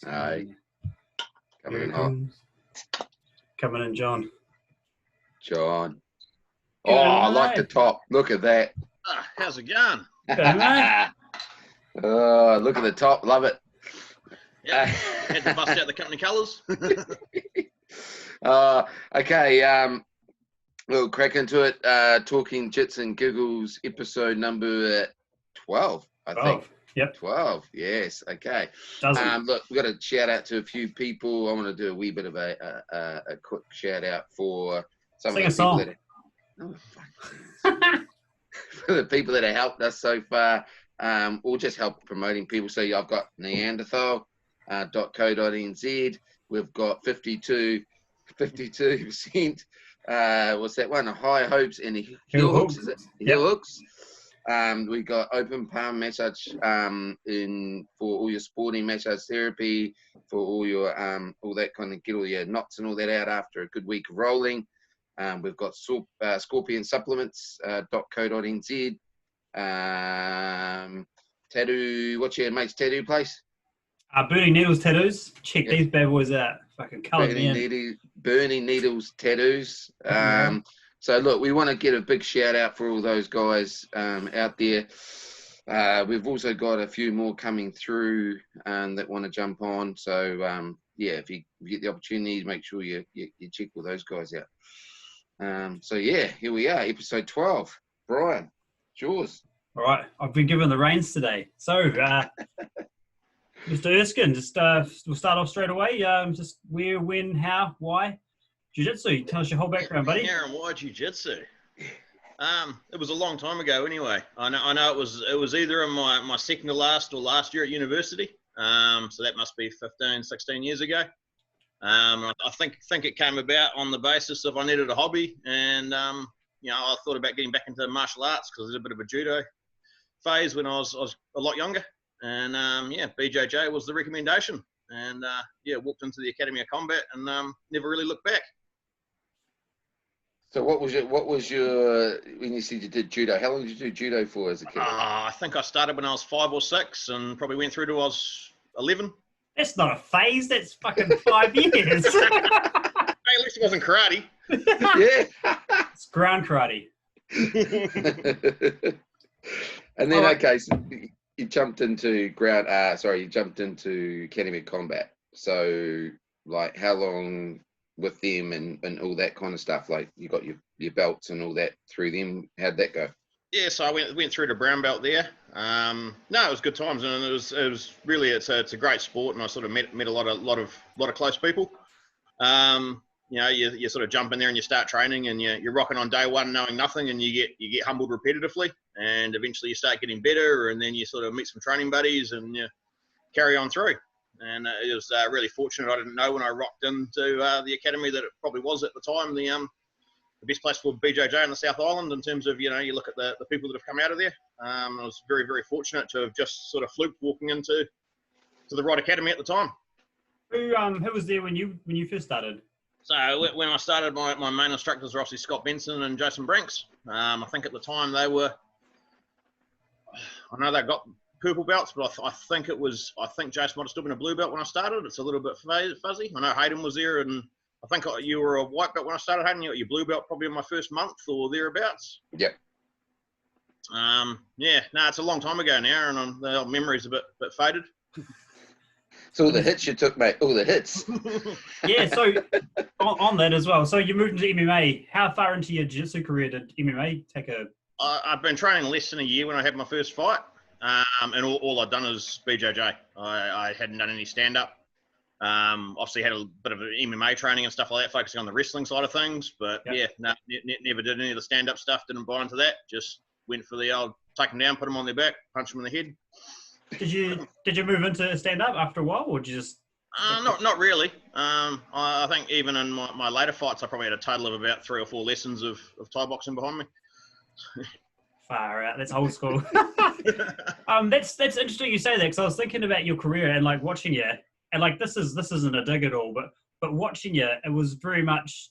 Aye. Coming in hot. Coming in, John. John. Oh, I like the top. Look at that. How's it going? Oh, look at the top. Love it. Yeah, had to bust out the company colours. Okay, we'll crack into it. Talking Jits and Giggles, episode number 12, I think. Yep. 12, yes. Okay. Look, we've got to shout out to a few people. I want to do a wee bit of a quick shout out for some of the people that for the people that have helped us so far, or just help promoting people. So I've got Neanderthal.co.nz. We've got 52%. What's that one? High Hopes and Heel Hooks, is it? Heel Hooks. We got Open Palm Massage for all your sporting massage therapy, for all your all that kind of, get all your knots and all that out after a good week of rolling. We've got Scorpion Supplements.co.nz. Tattoo, what's your mate's tattoo place? Burning Needles Tattoos. Check these bad boys out. Fucking colour me in. Burning Needles Tattoos. So look, we want to get a big shout out for all those guys out there. We've also got a few more coming through that want to jump on. So yeah, if you get the opportunity, make sure you check all those guys out. So yeah, here we are, episode 12. Bryan, it's yours. All right, I've been given the reins today. So, Mr. Erskine, just we'll start off straight away. Just where, when, how, why? Jiu-Jitsu. Tell us your whole background, buddy. Where and why Jiu-Jitsu? It was a long time ago anyway. I know it was either in my second to last or last year at university. So that must be 15, 16 years ago. I think it came about on the basis of I needed a hobby, and I thought about getting back into martial arts because I did a bit of a judo phase when I was a lot younger, and BJJ was the recommendation, and walked into the Academy of Combat and never really looked back. So what was your when you said you did judo? How long did you do judo for as a kid? I think I started when I was 5 or 6 and probably went through to I was 11. That's not a phase. That's fucking 5 years. Hey, at least it wasn't karate. Yeah. It's ground karate. And then, okay, so you jumped into you jumped into Academy of Combat. So, like, how long with them and all that kind of stuff? Like, you got your belts and all that through them. How'd that go? Yeah, so I went through to brown belt there. No, it was good times, and it was really it's a great sport, and I sort of met a lot of close people. You sort of jump in there and you start training, and you're rocking on day one knowing nothing, and you get humbled repetitively, and eventually you start getting better, and then you sort of meet some training buddies and you carry on through. And it was really fortunate. I didn't know when I rocked into the academy that it probably was at the time the best place for BJJ in the South Island in terms of, you look at the people that have come out of there. I was very, very fortunate to have just sort of fluked walking into the right academy at the time. Who was there when you first started? So when I started, my main instructors were obviously Scott Benson and Jason Brinks. I think at the time I know they got purple belts, but I think Jason might have still been a blue belt when I started. It's a little bit fuzzy. I know Hayden was there, and I think you were a white belt when I started. Hayden, you got your blue belt probably in my first month or thereabouts. Yep. It's a long time ago now, and the old memory's a bit faded. So all the hits you took, mate, all the hits. Yeah, so on that as well. So you moved into MMA. How far into your jiu-jitsu career did MMA take a... I've been training less than a year when I had my first fight. And all I'd done is BJJ. I hadn't done any stand-up. Obviously had a bit of MMA training and stuff like that, focusing on the wrestling side of things. But never did any of the stand-up stuff, didn't buy into that. Just went for the old take them down, put them on their back, punch them in the head. Did you move into stand-up after a while, or did you just... Not really. I think even in my later fights, I probably had a total of about 3 or 4 lessons of Thai boxing behind me. Far out. That's old school. That's interesting you say that, because I was thinking about your career and like watching you, and like this isn't a dig at all, but watching you, it was very much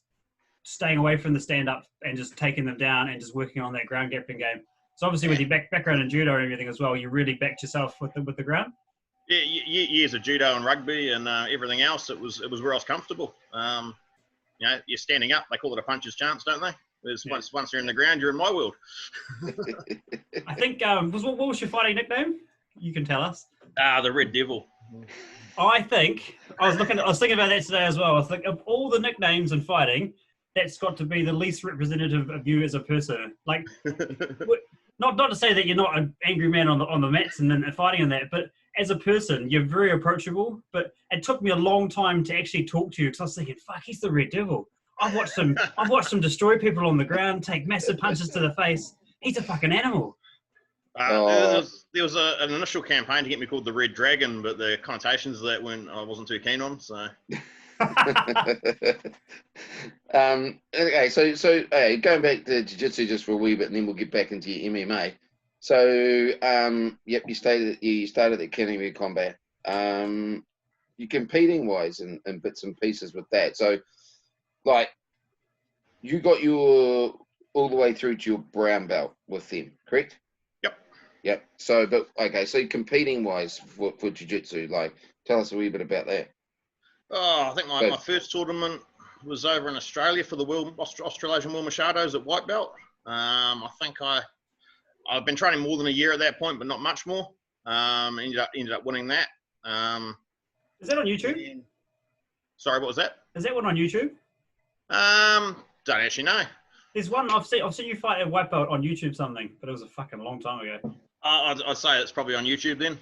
staying away from the stand-up and just taking them down and just working on that ground grappling game. So obviously with your background in judo and everything as well, you really backed yourself with the ground. Yeah, years of judo and rugby and everything else. It was where I was comfortable. You know, you're standing up. They call it a puncher's chance, don't they? Once you're in the ground, you're in my world. I think what was your fighting nickname? You can tell us. The Red Devil. I think I was thinking about that today as well. I think of all the nicknames in fighting, that's got to be the least representative of you as a person. Like, not to say that you're not an angry man on the mats and fighting and that, but as a person, you're very approachable. But it took me a long time to actually talk to you because I was thinking, fuck, he's the Red Devil. I've watched him destroy people on the ground, take massive punches to the face. He's a fucking animal. There was an initial campaign to get me called the Red Dragon, but the connotations of that I wasn't too keen on. So. Okay, so going back to jiu-jitsu just for a wee bit, and then we'll get back into your MMA. So, yep, you started at Academy of Combat. You're competing wise in bits and pieces with that. So, like, you got your all the way through to your brown belt with them, correct? Yep. So, but okay, so competing wise for jiu-jitsu, like, tell us a wee bit about that. Oh, I think my first tournament was over in Australia for the Australasian World Machados at white belt. I think I've been training more than a year at that point, but not much more. Ended up winning that. Is that on YouTube? Sorry, what was that? Is that one on YouTube? Don't actually know. There's one I've seen you fight at white belt on YouTube something, but it was a fucking long time ago. I'd say it's probably on YouTube then.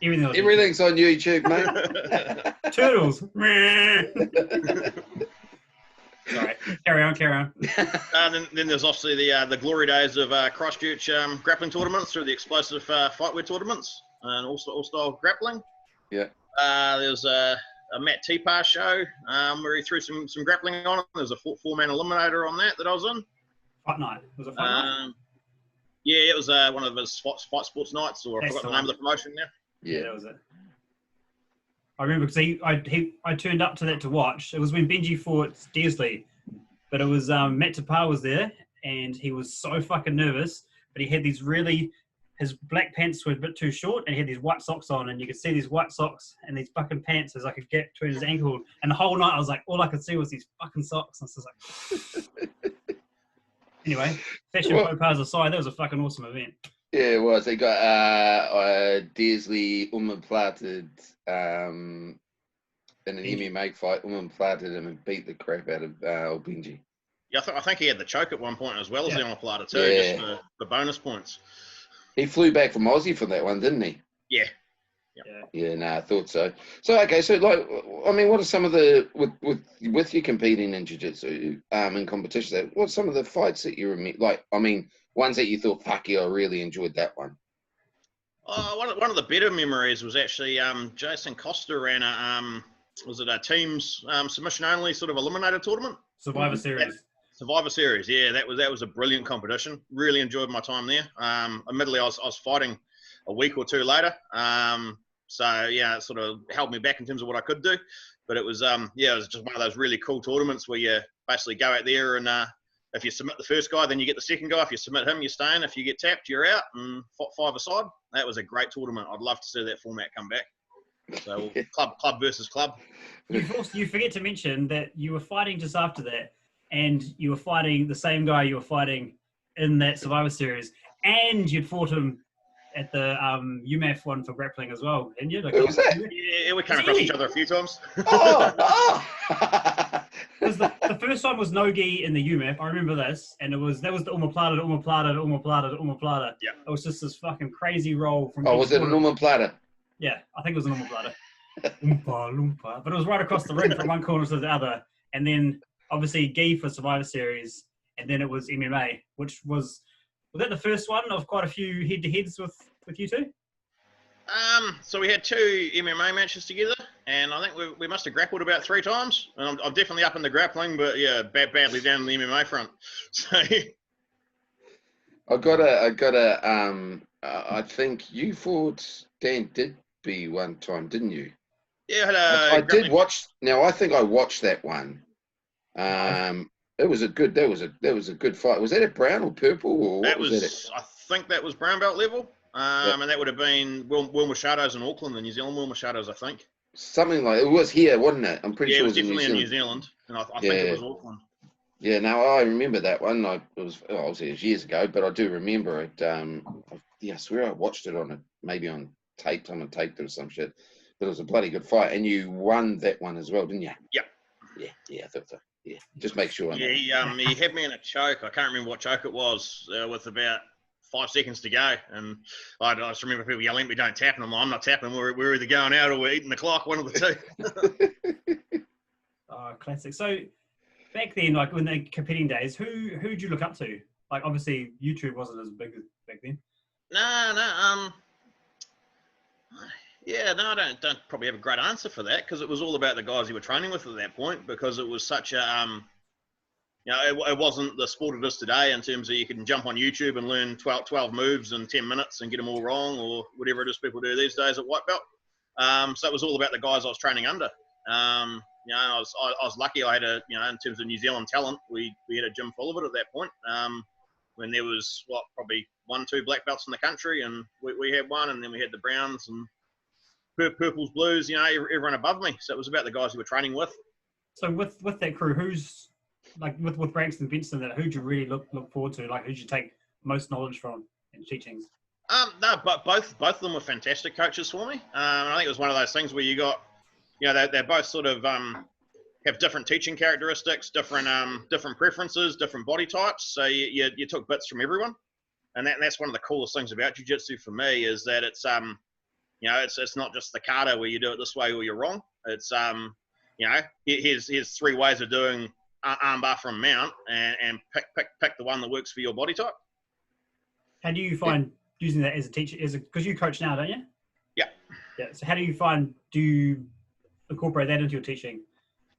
Everything's on YouTube, mate. Turtles. Sorry. Carry on. Then there's obviously the glory days of Christchurch grappling tournaments through the explosive fightwear tournaments and all style grappling. Yeah. There's a Matt T-Par show where he threw some grappling on. There's a four-man eliminator on that I was in. Fight night. Was it fight night? Yeah, it was one of his fight sports nights, or I forgot the name of the promotion now. Yeah, that was it. I remember because I turned up to that to watch. It was when Benji fought Dearsley, but it was Matt Tapar was there, and he was so fucking nervous. But he had his black pants were a bit too short, and he had these white socks on, and you could see these white socks and these fucking pants. There's like a gap between his ankle, and the whole night I was like, all I could see was these fucking socks. And I was like. Anyway, fashion faux pas aside, that was a fucking awesome event. Yeah, it was. They got Dearsley platted in an MMA fight. Platted him and beat the crap out of Benji. Yeah, I think he had the choke at one point as well as the omoplata too, just for bonus points. He flew back from Aussie for that one, didn't he? Yeah. Yeah, I thought so. So, okay, so, like, I mean, what are some of the, with you competing in jiu-jitsu, in competitions, what's some of the fights that you remember, like, I mean, ones that you thought, fuck yeah, I really enjoyed that one? One of the better memories was actually Jason Costa ran a team's submission-only sort of eliminator tournament? Survivor Series. Survivor Series, yeah, that was a brilliant competition. Really enjoyed my time there. Admittedly, I was fighting a week or two later. So yeah, it sort of held me back in terms of what I could do. But it was it was just one of those really cool tournaments where you basically go out there and if you submit the first guy, then you get the second guy. If you submit him, you're staying. If you get tapped, you're out. And 5-a-side. That was a great tournament. I'd love to see that format come back. So club versus club. You forget to mention that you were fighting just after that, and you were fighting the same guy you were fighting in that Survivor Series, and you'd fought him at the UMAF one for grappling as well, didn't you? Who was that? Yeah, we came across each other a few times. Because the first one was no gi in the UMAF. I remember this, and that was the omoplata. Yeah. It was just this fucking crazy roll from. Oh, was it an omoplata? Yeah, I think it was an omoplata. But it was right across the ring from one corner to the other, and then obviously gi for Survivor Series, and then it was MMA, which was that the first one of quite a few head-to-heads with you two? So we had 2 MMA matches together, and I think we must have grappled about 3 times. And I'm definitely up in the grappling, but yeah, badly down in the MMA front. So I think you fought Dan Digby one time, didn't you? Yeah, I did watch. Now I think I watched that one. It was a good. That was a good fight. Was that a brown or purple? Or I think that was brown belt level. and that would have been Wilma Shadows in Auckland, the New Zealand Wilma Shadows, I think. Something like it was here, wasn't it? I'm pretty Yeah, sure it was definitely in New New Zealand, and I think it was Auckland. Yeah, no, I remember that one. Obviously it was years ago, but I do remember it. I swear I watched it maybe on tape, someone taped it or some shit. But it was a bloody good fight, and you won that one as well, didn't you? Yeah. Yeah, I thought so. Yeah, just make sure. Yeah, he had me in a choke. I can't remember what choke it was, with about 5 seconds to go, and I just remember people yelling at me, "Don't tap!" And I'm like, "I'm not tapping. We're either going out or we're eating the clock, one of the two." Oh, classic. So back then, like when the competing days, who'd you look up to? Like obviously YouTube wasn't as big back then. No. I don't probably have a great answer for that, because it was all about the guys you were training with at that point, because it was such a it wasn't the sport it is today in terms of you can jump on YouTube and learn 12 moves in 10 minutes and get them all wrong, or whatever it is people do these days at white belt. So it was all about the guys I was training under. I was lucky. I had in terms of New Zealand talent, we had a gym full of it at that point. When there was probably 1-2 black belts in the country, and we had one, and then we had the browns and purples, blues, everyone above me. So it was about the guys who were training with. So with that crew, who's like with Branks and Benson, who'd you really look forward to? Like who'd you take most knowledge from and teachings? No, but both of them were fantastic coaches for me. I think it was one of those things where you got, they're both sort of have different teaching characteristics, different preferences, different body types. So you took bits from everyone, and that's one of the coolest things about jiu-jitsu for me, is that it's it's not just the kata where you do it this way or you're wrong. It's here's 3 ways of doing armbar from mount, and pick the one that works for your body type. How do you find using that as a teacher? Because you coach now, don't you? Yeah. Yeah. So how do you incorporate that into your teaching?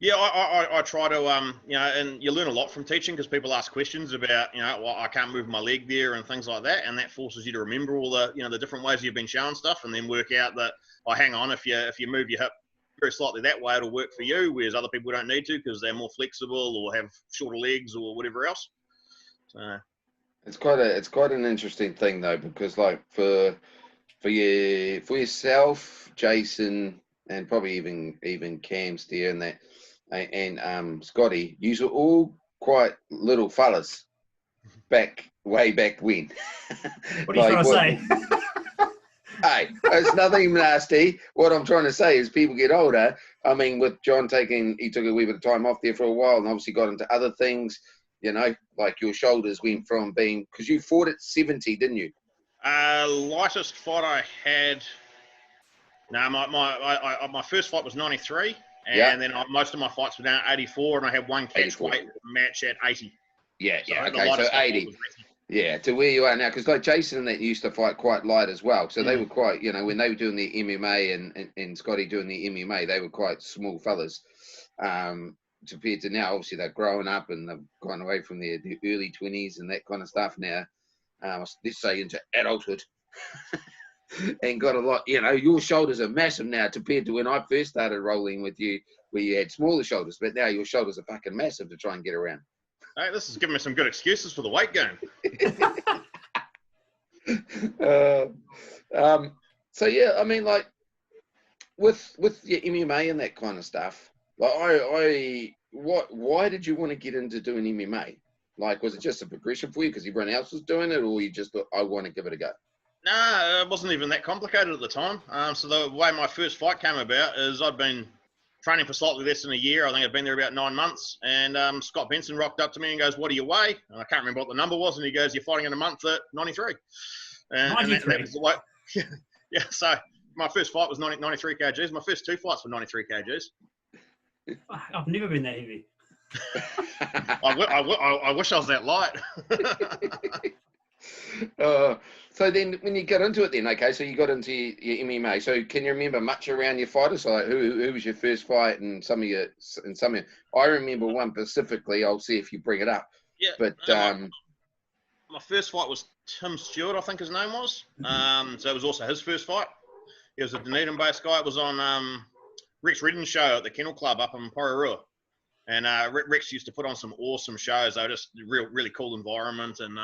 Yeah, I try to, and you learn a lot from teaching, because people ask questions about, I can't move my leg there and things like that, and that forces you to remember all the, the different ways you've been shown stuff, and then work out that, hang on, if you move your hip very slightly that way, it'll work for you, whereas other people don't need to because they're more flexible or have shorter legs or whatever else. So it's quite an interesting thing though, because like for yourself, Jason, and probably even Cam Steer and that, and Scotty, you were all quite little fellas way back when. What are you trying to say? Hey, it's nothing nasty. What I'm trying to say is people get older. I mean, with John he took a wee bit of time off there for a while, and obviously got into other things, like your shoulders went from being, because you fought at 70, didn't you? Lightest fight I had, my first fight was 93, and then most of my fights were down at 84, and I had one catch weight match at 80. Yeah, okay, so 80. Yeah, to where you are now, because like Jason and that used to fight quite light as well. So they were quite, when they were doing the MMA and Scotty doing the MMA, they were quite small fellas. Compared to now, obviously they're growing up and they've gone away from the early 20s and that kind of stuff now. Let's say into adulthood. And got a lot, your shoulders are massive now compared to when I first started rolling with you, where you had smaller shoulders, but now your shoulders are fucking massive to try and get around. Hey, this is giving me some good excuses for the weight gain. So yeah, I mean, like with your MMA and that kind of stuff, like why did you want to get into doing MMA? Like, was it just a progression for you because everyone else was doing it, or you just thought, I want to give it a go? No, it wasn't even that complicated at the time. So the way my first fight came about is I'd been training for slightly less than a year. I think I'd been there about 9 months. And Scott Benson rocked up to me and goes, "What do you weigh?" And I can't remember what the number was. And he goes, "You're fighting in a month at 93. 93? And that was the way. Yeah, so my first fight was 93 kgs. My first 2 fights were 93 kgs. I've never been that heavy. I wish I was that light. So then when you got into it then, okay, so you got into your MMA. So can you remember much around your fighters? So like who was your first fight and some of your, I remember one specifically, I'll see if you bring it up. Yeah. But my first fight was Tim Stewart, I think his name was. So it was also his first fight. He was a Dunedin-based guy. It was on Rex Redden's show at the Kennel Club up in Porirua. And Rex used to put on some awesome shows. They were just really cool environment and,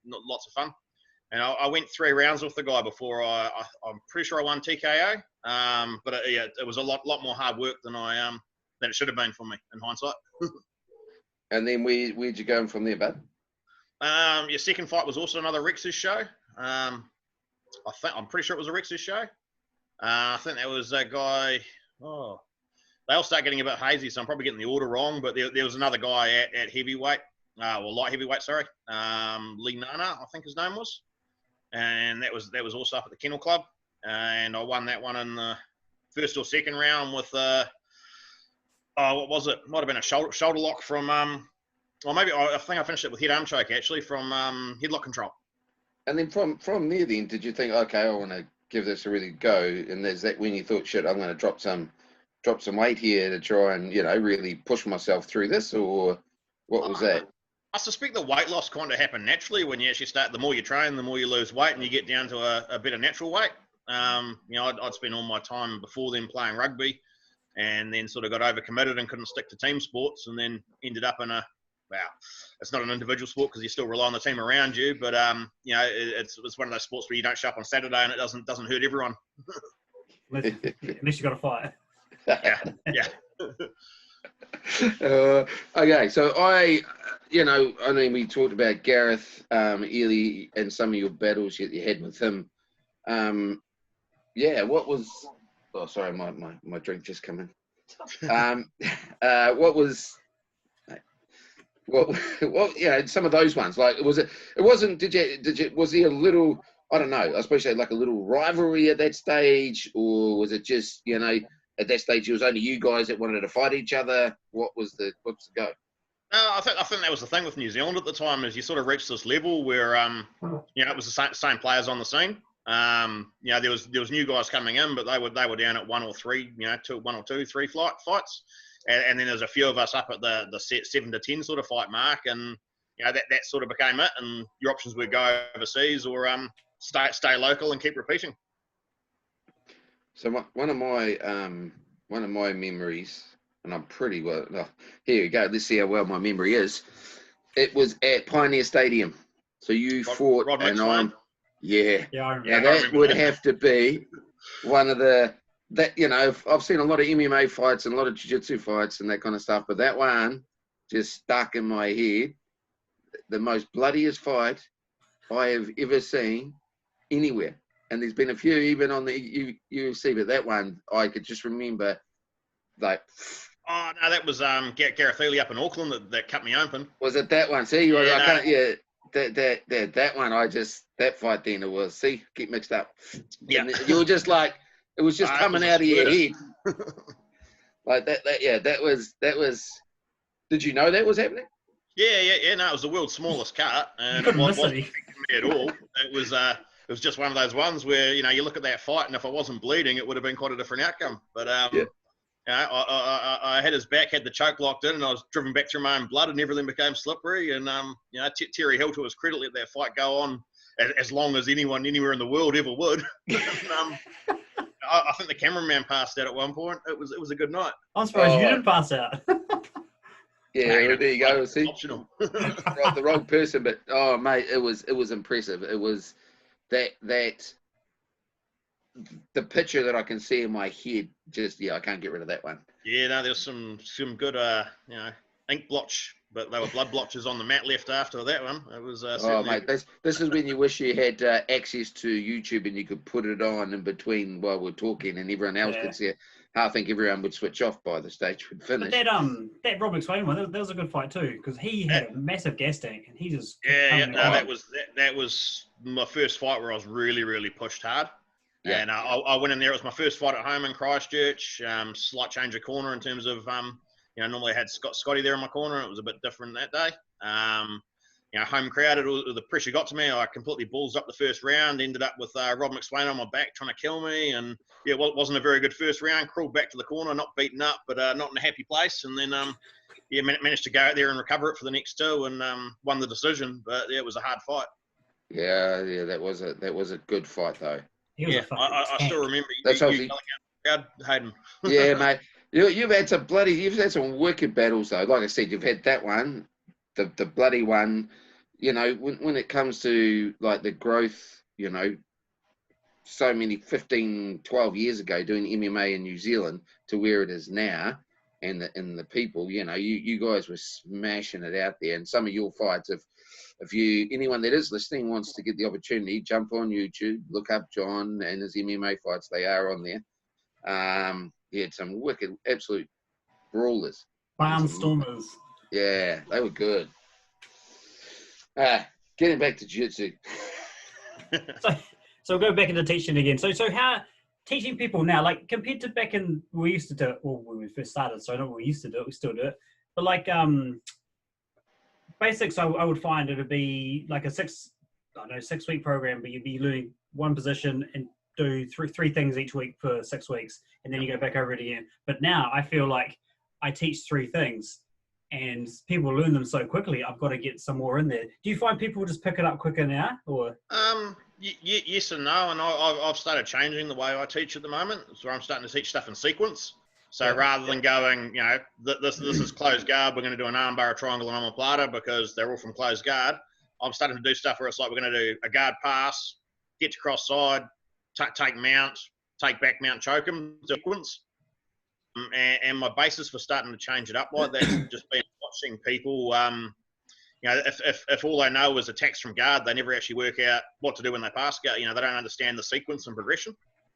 lots of fun. And I went 3 rounds with the guy before I'm pretty sure I won TKO. But it was a lot more hard work than it should have been for me in hindsight. And then where'd you go from there, bud? Your second fight was also another Rex's show. I'm pretty sure it was a Rex's show. I think that was a guy. Oh, they all start getting a bit hazy, so I'm probably getting the order wrong. But there was another guy at heavyweight, light heavyweight, sorry. Lee Nana, I think his name was. And that was also up at the Kennel Club, and I won that one in the first or second round with what was it? Might have been a shoulder lock from or maybe I think I finished it with head arm choke actually from headlock control. And then from there, then did you think, okay, I want to give this a really go? And is that when you thought, shit, I'm going to drop some weight here to try and really push myself through this, or what was that? I suspect the weight loss kind of happened naturally when you actually start. The more you train, the more you lose weight, and you get down to a better natural weight. I'd spent all my time before then playing rugby, and then sort of got overcommitted and couldn't stick to team sports, and then ended up in it's not an individual sport because you still rely on the team around you, but it's one of those sports where you don't show up on Saturday and it doesn't hurt everyone. Unless you got to fight. Yeah. Okay, so I mean, we talked about Gareth Ely and some of your battles you had with him. What was? Oh, sorry, my drink just come in. What was? Some of those ones. Like, was it? It wasn't. Did you? Was there a little? I don't know. I suppose you had like a little rivalry at that stage, or was it just at that stage it was only you guys that wanted to fight each other? What's the go? No, I think that was the thing with New Zealand at the time, is you sort of reached this level where it was the same players on the scene. There was new guys coming in, but they were down at 1 or 3, 1 or 2, 3 fights, and then there's a few of us up at the 7 to 10 sort of fight mark, and that sort of became it. And your options would go overseas or stay local and keep repeating. So one of my memories, and I'm pretty well. Oh, here we go. Let's see how well my memory is. It was at Pioneer Stadium. So you fought, and I'm. Yeah. Yeah, I remember. Now that would have to be one of I've seen a lot of MMA fights and a lot of jiu-jitsu fights and that kind of stuff, but that one just stuck in my head. The most bloodiest fight I have ever seen anywhere. And there's been a few even on the UFC, but that one I could just remember, like. Oh no, that was Gareth Ely up in Auckland that cut me open. Was it that one? See, that one. That fight then it was. See, get mixed up. Yeah, and you were just like it was just coming out of your head. Like that. That was. Did you know that was happening? Yeah. No, it was the world's smallest cut, and it wasn't affecting me at all. It was just one of those ones where you look at that fight, and if I wasn't bleeding, it would have been quite a different outcome. But I had his back, had the choke locked in, and I was driven back through my own blood, and everything became slippery. And Terry Hill, to his credit, let that fight go on as long as anyone anywhere in the world ever would. I think the cameraman passed out at one point. It was a good night. I'm surprised you didn't pass out. Yeah, there you go. See, optional. Right, the wrong person, but mate, it was impressive. It was that the picture that I can see in my head. Just I can't get rid of that one. Yeah, no, there's some good ink blotch, but they were blood blotches on the mat left after that one. It was mate, this is when you wish you had access to YouTube and you could put it on in between while we're talking and everyone else could see it. I think everyone would switch off by the stage we'd finish. But that Rob McSwain one, that was a good fight too, because he had a massive gas tank and he just that was my first fight where I was really, really pushed hard. Yeah. And I went in there. It was my first fight at home in Christchurch. Slight change of corner in terms of normally I had Scotty there in my corner. It was a bit different that day. Home crowd, the pressure got to me. I completely balls up the first round, ended up with Rob McSwain on my back trying to kill me. And it wasn't a very good first round. Crawled back to the corner, not beaten up, but not in a happy place. And then, managed to go out there and recover it for the next two and won the decision. But it was a hard fight. Yeah, that was a good fight though. I still remember you yelling out the crowd, Hayden. Yeah, mate. You've had some wicked battles though. Like I said, you've had that one, the bloody one. you know, when it comes to like the growth, you know, so many 15, 12 years ago doing MMA in New Zealand to where it is now, and the people, you know, you guys were smashing it out there. And some of your fights, if you, anyone that is listening wants to get the opportunity, jump on YouTube, look up John and his MMA fights. They are on there. He had some wicked, absolute brawlers. Barnstormers. Yeah, they were good. Getting back to jiu-jitsu. So we'll go back into teaching again. So how teaching people now, like compared to back in, we used to do it, well, when we first started, so not we used to do it, we still do it. But like basics, I would find it would be like a 6-week program, but you'd be learning one position and do three things each week for 6 weeks, and then you go back over it again. But now I feel like I teach 3 things, and people learn them so quickly. I've got to get some more in there. Do you find people just pick it up quicker now, or? Yes and no, and I've started changing the way I teach at the moment. So I'm starting to teach stuff in sequence. So rather than going, you know, this is closed guard, we're going to do an armbar, a triangle, and omoplata because they're all from closed guard. I'm starting to do stuff where it's like we're going to do a guard pass, get to cross side, take mount, take back mount, choke them, sequence. And my basis for starting to change it up like that has just been watching people. You know, if all they know is attacks from guard, they never actually work out what to do when they pass guard. You know, they don't understand the sequence and progression.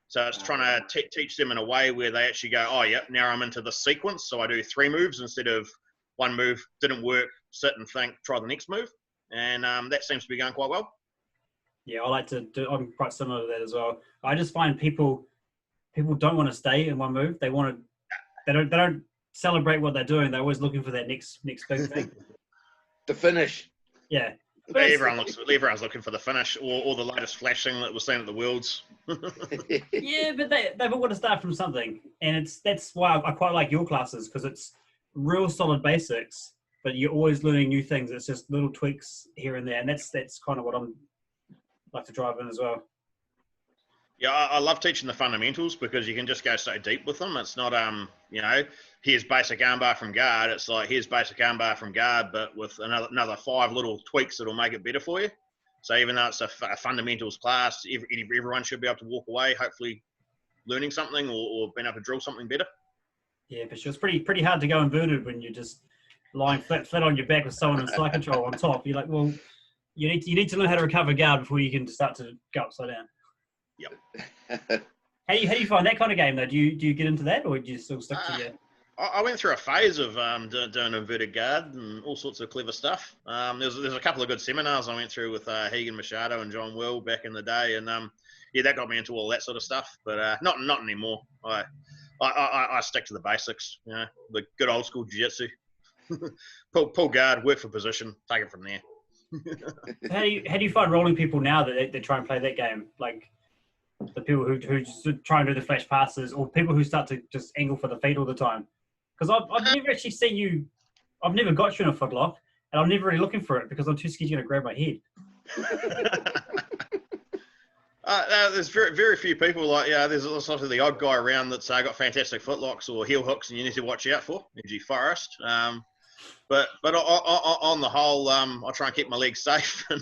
So it's trying to teach them in a way where they actually go, oh, yeah, now I'm into the sequence. So I do 3 moves instead of 1 move, didn't work, sit and think, try the next move. And that seems to be going quite well. Yeah, I like to do, I'm quite similar to that as well. I just find people don't want to stay in 1 move. They don't celebrate what they're doing. They're always looking for that next big thing. The finish. Yeah. Everyone's looking for the finish or the latest flash thing that was seen at the Worlds. Yeah, but they've all got to start from something. And that's why I quite like your classes, because it's real solid basics, but you're always learning new things. It's just little tweaks here and there. And that's kind of what I'm like to drive in as well. Yeah, I love teaching the fundamentals because you can just go so deep with them. It's not, you know, here's basic armbar from guard. It's like, here's basic armbar from guard, but with another 5 little tweaks that'll make it better for you. So even though it's a fundamentals class, everyone should be able to walk away, hopefully learning something or being able to drill something better. Yeah, for sure. It's pretty hard to go inverted when you're just lying flat on your back with someone in side control on top. You're like, well, you need to learn how to recover guard before you can start to go upside down. Yep. How do you find that kind of game though? Do you get into that, or do you still stick to your? I went through a phase of doing inverted guard and all sorts of clever stuff. There's a couple of good seminars I went through with Hayden Machado and John Will back in the day, and yeah, that got me into all that sort of stuff. But not anymore. I stick to the basics. You know, the good old school jiu-jitsu. pull guard, work for position, take it from there. How do you find rolling people now that they try and play that game? Like the people who just try and do the flash passes, or people who start to just angle for the feet all the time? Because I've never actually seen you. I've never got you in a footlock, and I'm never really looking for it because I'm too scared you're going to grab my head. There's very, very few people like, yeah, there's sort of the odd guy around that's got fantastic footlocks or heel hooks and you need to watch out for, e.g. Forrest. But on the whole, I try and keep my legs safe and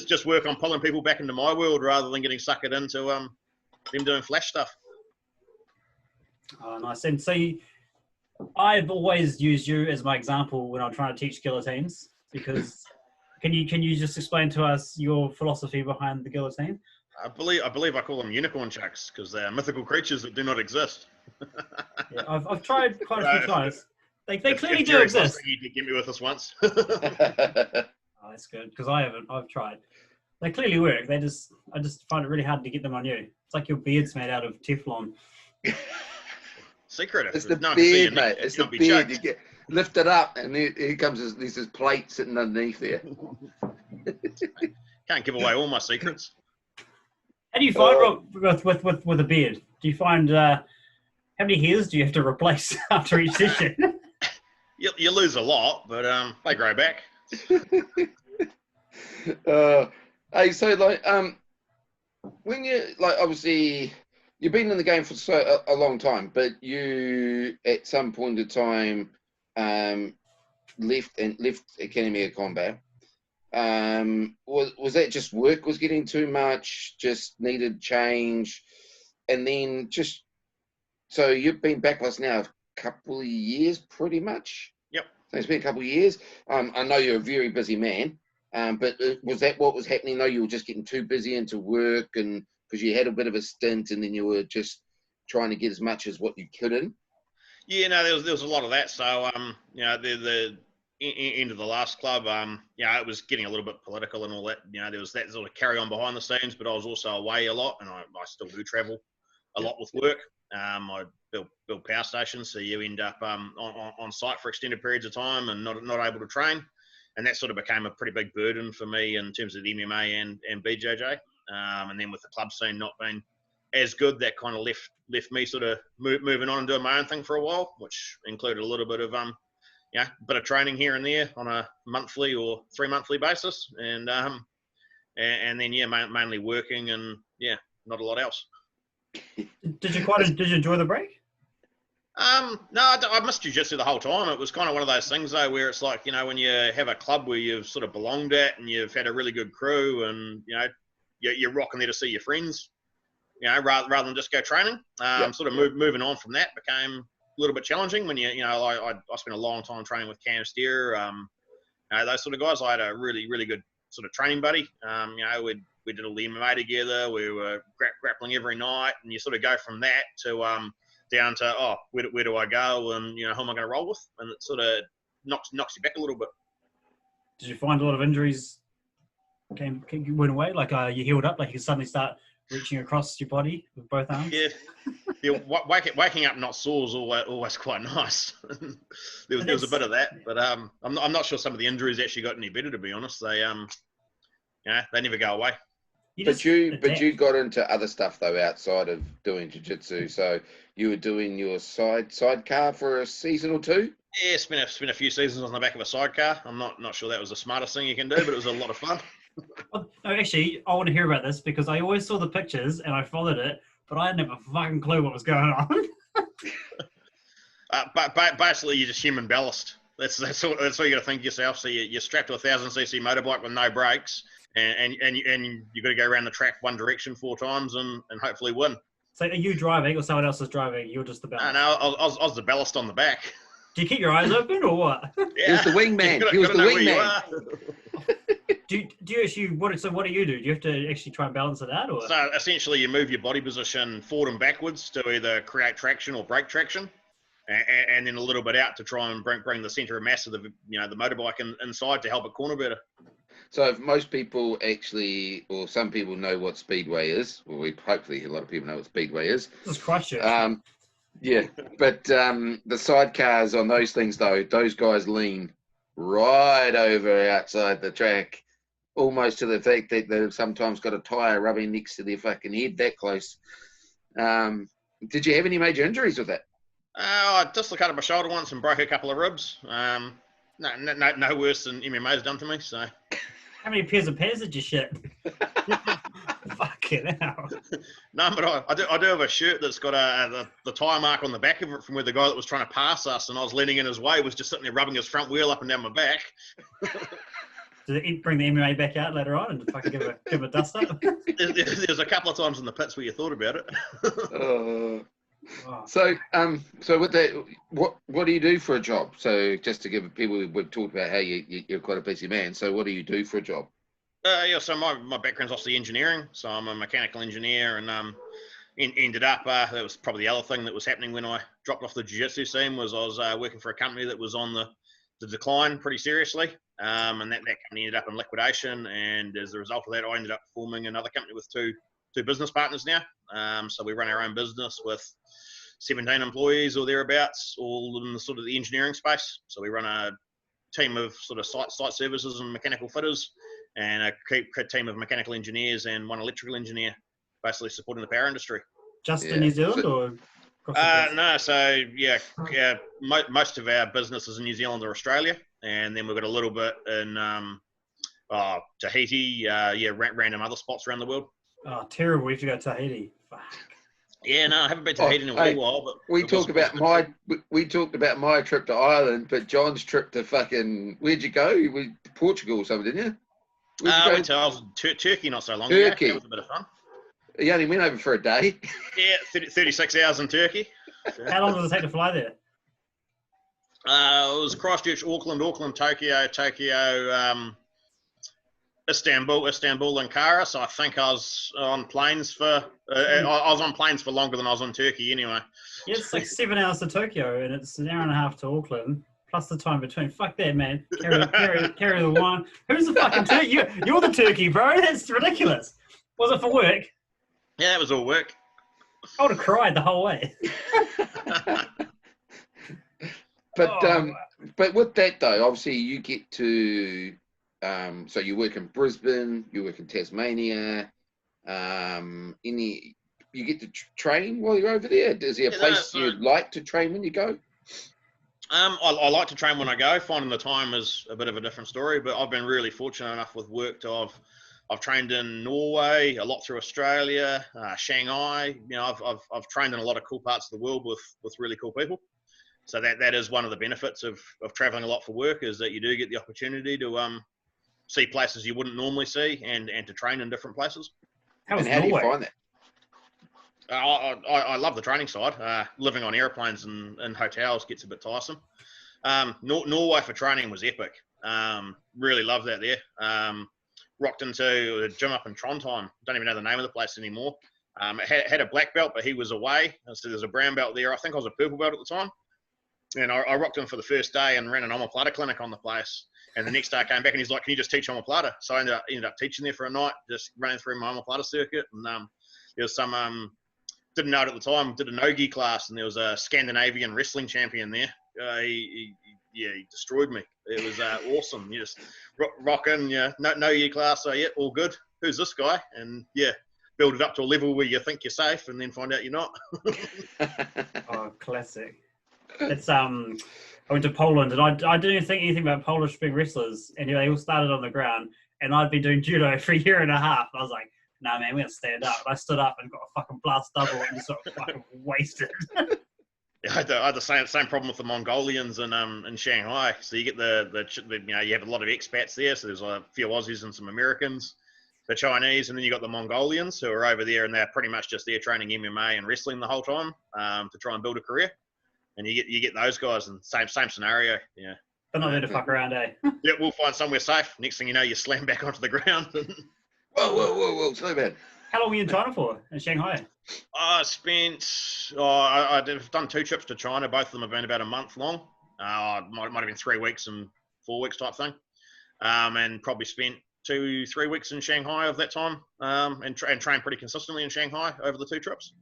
just work on pulling people back into my world rather than getting suckered into them doing flash stuff. Oh, nice. And so I've always used you as my example when I'm trying to teach guillotines, because can you just explain to us your philosophy behind the guillotine? I believe I call them unicorn chucks because they're mythical creatures that do not exist. Yeah, I've tried quite a few times. They clearly do exist. You did get me with this once. Oh, that's good, because I haven't. I've tried. They clearly work. I just find it really hard to get them on you. It's like your beard's made out of Teflon. Secret. It's the beard, mate. It's the beard. You get lift it up, and here comes this plate sitting underneath there. Can't give away all my secrets. How do you find with a beard? Do you find how many hairs do you have to replace after each session? You lose a lot, but they grow back. Hey, so like when you like obviously you've been in the game for a long time, but you at some point in time left Academy of Combat, Was that just work was getting too much, just needed change? And then so you've been backless now a couple of years, pretty much? Yep. So it's been a couple of years. I know you're a very busy man, but was that what was happening, though? You were just getting too busy into work, and because you had a bit of a stint, and then you were just trying to get as much as what you could in? Yeah, no, there was a lot of that. So, the end of the last club, it was getting a little bit political and all that. There was that sort of carry on behind the scenes, but I was also away a lot, and I still do travel a lot with work. I build power stations, so you end up on site for extended periods of time and not able to train, and that sort of became a pretty big burden for me in terms of the MMA and BJJ. And then with the club scene not being as good, that kind of left me sort of moving on and doing my own thing for a while, which included a little bit of bit of training here and there on a monthly or 3-monthly basis, and then mainly working, and not a lot else. Did you enjoy the break? No, I missed jiu-jitsu the whole time. It was kind of one of those things, though, where it's like, when you have a club where you've sort of belonged at and you've had a really good crew, and you're rocking there to see your friends, rather than just go training. Sort of moving on from that became a little bit challenging when I spent a long time training with Cam Steer, those sort of guys. I had a really, really good sort of training buddy. We did all the MMA together. We were grappling every night, and you sort of go from that to down to where do I go, and who am I going to roll with, and it sort of knocks you back a little bit. Did you find a lot of injuries went away? Like you healed up, like you could suddenly start reaching across your body with both arms? Yeah, waking up not sore is always quite nice. there was a bit of that, but I'm not sure some of the injuries actually got any better, to be honest. They they never go away. But you got into other stuff, though, outside of doing jiu-jitsu. So you were doing your sidecar for a season or two? Yeah, spent a few seasons on the back of a sidecar. I'm not sure that was the smartest thing you can do, but it was a lot of fun. No, actually, I want to hear about this because I always saw the pictures and I followed it, but I didn't have a fucking clue what was going on. But basically, you're just human ballast. That's all you got to think yourself. So you're strapped to a 1,000cc motorbike with no brakes, and you got to go around the track one direction 4 times and hopefully win. So are you driving or someone else is driving? You're just the ballast? No, I was the ballast on the back. Do you keep your eyes open or what? Yeah. He was the wingman. He was the wingman. Do you actually, what do you do? Do you have to actually try and balance it out? Or? So essentially you move your body position forward and backwards to either create traction or break traction, and then a little bit out to try and bring the centre of mass of the the motorbike inside to help it corner better. So if most people actually, or some people know what speedway is, well, hopefully a lot of people know what speedway is. Just crush it. Yeah, but the sidecars on those things, though, those guys lean right over outside the track, almost to the fact that they've sometimes got a tyre rubbing next to their fucking head that close. Did you have any major injuries with that? I dislocated my shoulder once and broke a couple of ribs. No worse than MMA's done to me. So, how many pairs of pants did you shit? Fucking hell. No, but I do have a shirt that's got the tyre mark on the back of it from where the guy that was trying to pass us and I was leaning in his way was just sitting there rubbing his front wheel up and down my back. Did it bring the MMA back out later on and fucking give a dust up? There's a couple of times in the pits where you thought about it. So with that, what do you do for a job? So just to give people, we've talked about how you're quite a busy man. So what do you do for a job? So my background's obviously engineering. So I'm a mechanical engineer, and ended up that was probably the other thing that was happening when I dropped off the jiu-jitsu scene was I was working for a company that was on the decline pretty seriously, and that company ended up in liquidation. And as a result of that, I ended up forming another company with two business partners now. So we run our own business with 17 employees or thereabouts, all in the sort of the engineering space. So we run a team of sort of site services and mechanical fitters, and a team of mechanical engineers and one electrical engineer, basically supporting the power industry. Just in New Zealand or? No, so most of our business is in New Zealand or Australia, and then we've got a little bit in Tahiti, random other spots around the world. Oh, terrible! We have to go to Tahiti. Fuck. Yeah, no, I haven't been to Hayden in a while. But we talked about my trip to Ireland, but John's trip to fucking, where'd you go? Portugal or something, didn't you? Where'd you Went to I was in Turkey not so long ago. Turkey. That was a bit of fun. You only went over for a day. Yeah, 36 hours in Turkey. How long does it take to fly there? It was Christchurch, Auckland, Tokyo, Istanbul, Ankara. So I think I was on planes for. I was on planes for longer than I was on Turkey anyway. Yeah, it's like 7 hours to Tokyo, and it's an hour and a half to Auckland, plus the time between. Fuck that, man. Carry the one. Who's the fucking turkey? You're the turkey, bro. That's ridiculous. Was it for work? Yeah, it was all work. I would have cried the whole way. But with that though, obviously you get to. So you work in Brisbane, you work in Tasmania. You get to train while you're over there? Is there a place you'd like to train when you go? I like to train when I go. Finding the time is a bit of a different story, but I've been really fortunate enough with work to I've trained in Norway, a lot through Australia, Shanghai. You know, I've trained in a lot of cool parts of the world with really cool people. So that is one of the benefits of traveling a lot for work, is that you do get the opportunity to see places you wouldn't normally see and to train in different places. How do you find that? I love the training side. Living on airplanes and hotels gets a bit tiresome. Norway for training was epic. Really loved that there. Rocked into a gym up in Trondheim. Don't even know the name of the place anymore. It had a black belt, but he was away. So there's a brown belt there. I think I was a purple belt at the time. And I rocked him for the first day and ran an omoplata clinic on the place. And the next day I came back and he's like, "Can you just teach omoplata?" So I ended up teaching there for a night, just running through my omoplata circuit. And there was some, didn't know it at the time, did a no-gi class, and there was a Scandinavian wrestling champion there. He destroyed me. It was awesome. You just rocking, no-gi class. So yeah, all good. Who's this guy? And yeah, build it up to a level where you think you're safe, and then find out you're not. Oh, classic. It's I went to Poland, and I didn't think anything about Polish big wrestlers, and they all started on the ground, and I'd been doing judo for a year and a half. I was like, "Nah, man, we're gonna stand up." And I stood up and got a fucking blast double and just sort of fucking wasted. Yeah, I had the same problem with the Mongolians in Shanghai. So you get you have a lot of expats there. So there's a few Aussies and some Americans, the Chinese, and then you got the Mongolians who are over there, and they're pretty much just there training MMA and wrestling the whole time to try and build a career. And you get those guys in same scenario. Yeah. But not there to fuck around, eh? Yeah, we'll find somewhere safe. Next thing you know, you slam back onto the ground. Whoa, so bad. How long were you in China for? In Shanghai? I've done 2 trips to China. Both of them have been about a month long. Might have been 3 weeks and 4 weeks type thing. And probably spent 2-3 weeks in Shanghai of that time. And trained pretty consistently in Shanghai over the 2 trips.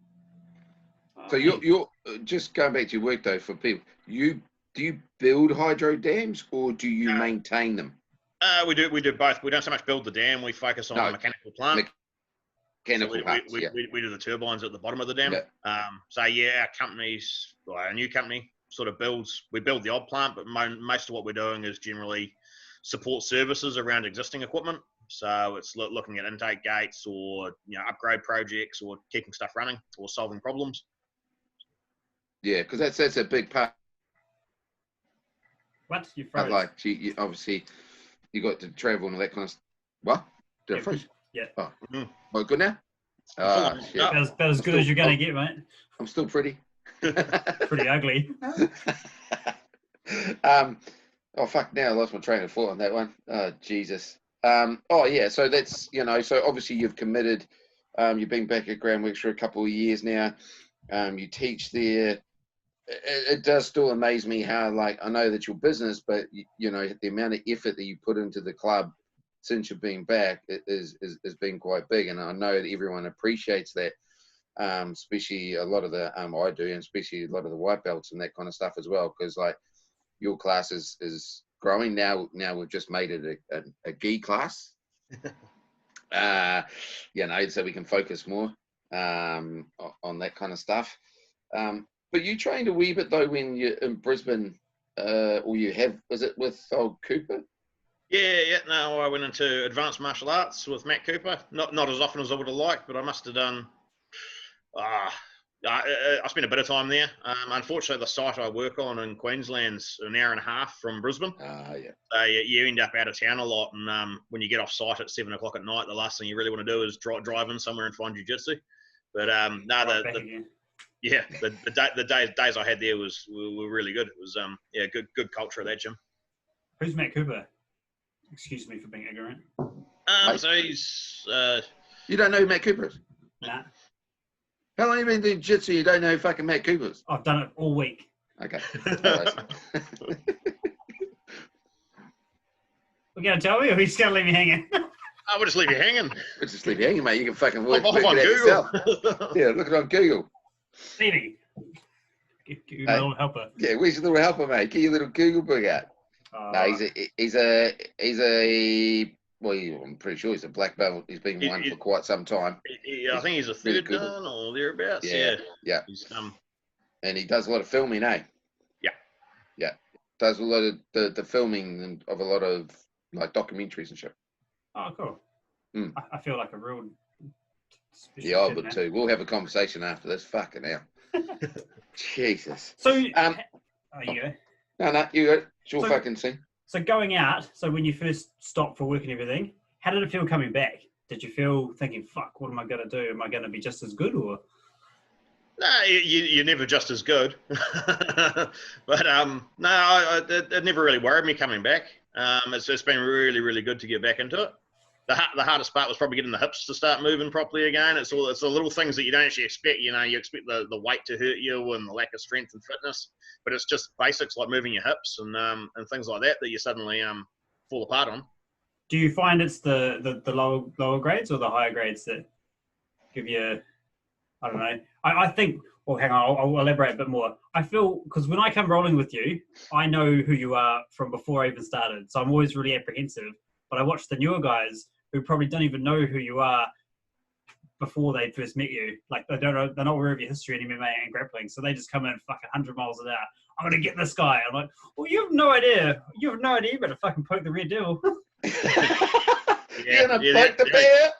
So you're just going back to your work though, for people. Do you build hydro dams or do you maintain them? We do both. We don't so much build the dam. We focus on the mechanical plant. We do the turbines at the bottom of the dam. Yeah. Our new company sort of we build the odd plant, but most of what we're doing is generally support services around existing equipment. So it's looking at intake gates or upgrade projects or keeping stuff running or solving problems. Yeah, because that's a big part. What? You froze. You obviously you got to travel and all that kind of stuff. What? Did I freeze? Yeah. Oh, well, good now? Shit. About as good as you're going to get, mate. I'm still pretty. Pretty ugly. Oh, fuck, now I lost my train of thought on that one. Oh, Jesus. So that's, so obviously you've committed. You've been back at Groundworx for a couple of years now. You teach there. It does still amaze me how, I know that your business, but, the amount of effort that you put into the club since you've been back has been quite big. And I know that everyone appreciates that, especially a lot of the, I do, and especially a lot of the white belts and that kind of stuff as well, because, your class is growing. Now we've just made it a gi class, so we can focus more on that kind of stuff. But you trained a wee bit though when you're in Brisbane, or you have, was it with old Cooper? Yeah. No, I went into advanced martial arts with Matt Cooper. Not as often as I would have liked, but I must have done. I spent a bit of time there. Unfortunately, the site I work on in Queensland's an hour and a half from Brisbane. Yeah. So you end up out of town a lot, and when you get off site at 7 o'clock at night, the last thing you really want to do is drive in somewhere and find jiu-jitsu. But the days I had there were really good. It was good culture at that gym. Who's Matt Cooper? Excuse me for being ignorant. So he's You don't know who Matt Cooper is? Nah. How long have you been doing jiu-jitsu? You don't know who fucking Matt Cooper is? I've done it all week. Okay. We're going to tell me, or are you just going to leave me hanging? I would just leave you hanging. We'll just leave you hanging, mate. You can fucking work I'm it on out yourself. Google. Yeah, look it on Google. Stevie. Give you a little helper. Yeah, where's your little helper, mate? Get your little Google book out. No, he's a well, I'm pretty sure he's a black belt. He's been one for quite some time. I think he's a third dan or thereabouts. Yeah. He's, and he does a lot of filming, eh? Yeah. Does a lot of the filming of a lot of like documentaries and shit. Oh, cool. I feel like a real. Yeah, I would too. We'll have a conversation after this. Fucking hell. Jesus. So, you go. No, you go. It's your fucking thing. So going out, so when you first stopped for work and everything, how did it feel coming back? Did you feel thinking, fuck, what am I going to do? Am I going to be just as good or? No, you're never just as good. But no, it never really worried me coming back. It's been really, really good to get back into it. The hardest part was probably getting the hips to start moving properly again. It's the little things that you don't actually expect. You expect the weight to hurt you and the lack of strength and fitness, but it's just basics like moving your hips and things like that you suddenly fall apart on. Do you find it's the lower grades or the higher grades that give you? I don't know. I think. Well, hang on. I'll elaborate a bit more. I feel because when I come rolling with you, I know who you are from before I even started, so I'm always really apprehensive. But I watch the newer guys who probably don't even know who you are before they first met you. Like they don't know, they're not aware of your history in MMA and grappling, so they just come in fucking 100 miles an hour. I'm gonna get this guy. I'm like, well, you have no idea. You have no idea. You better fucking poke the red devil. You're gonna poke the bear.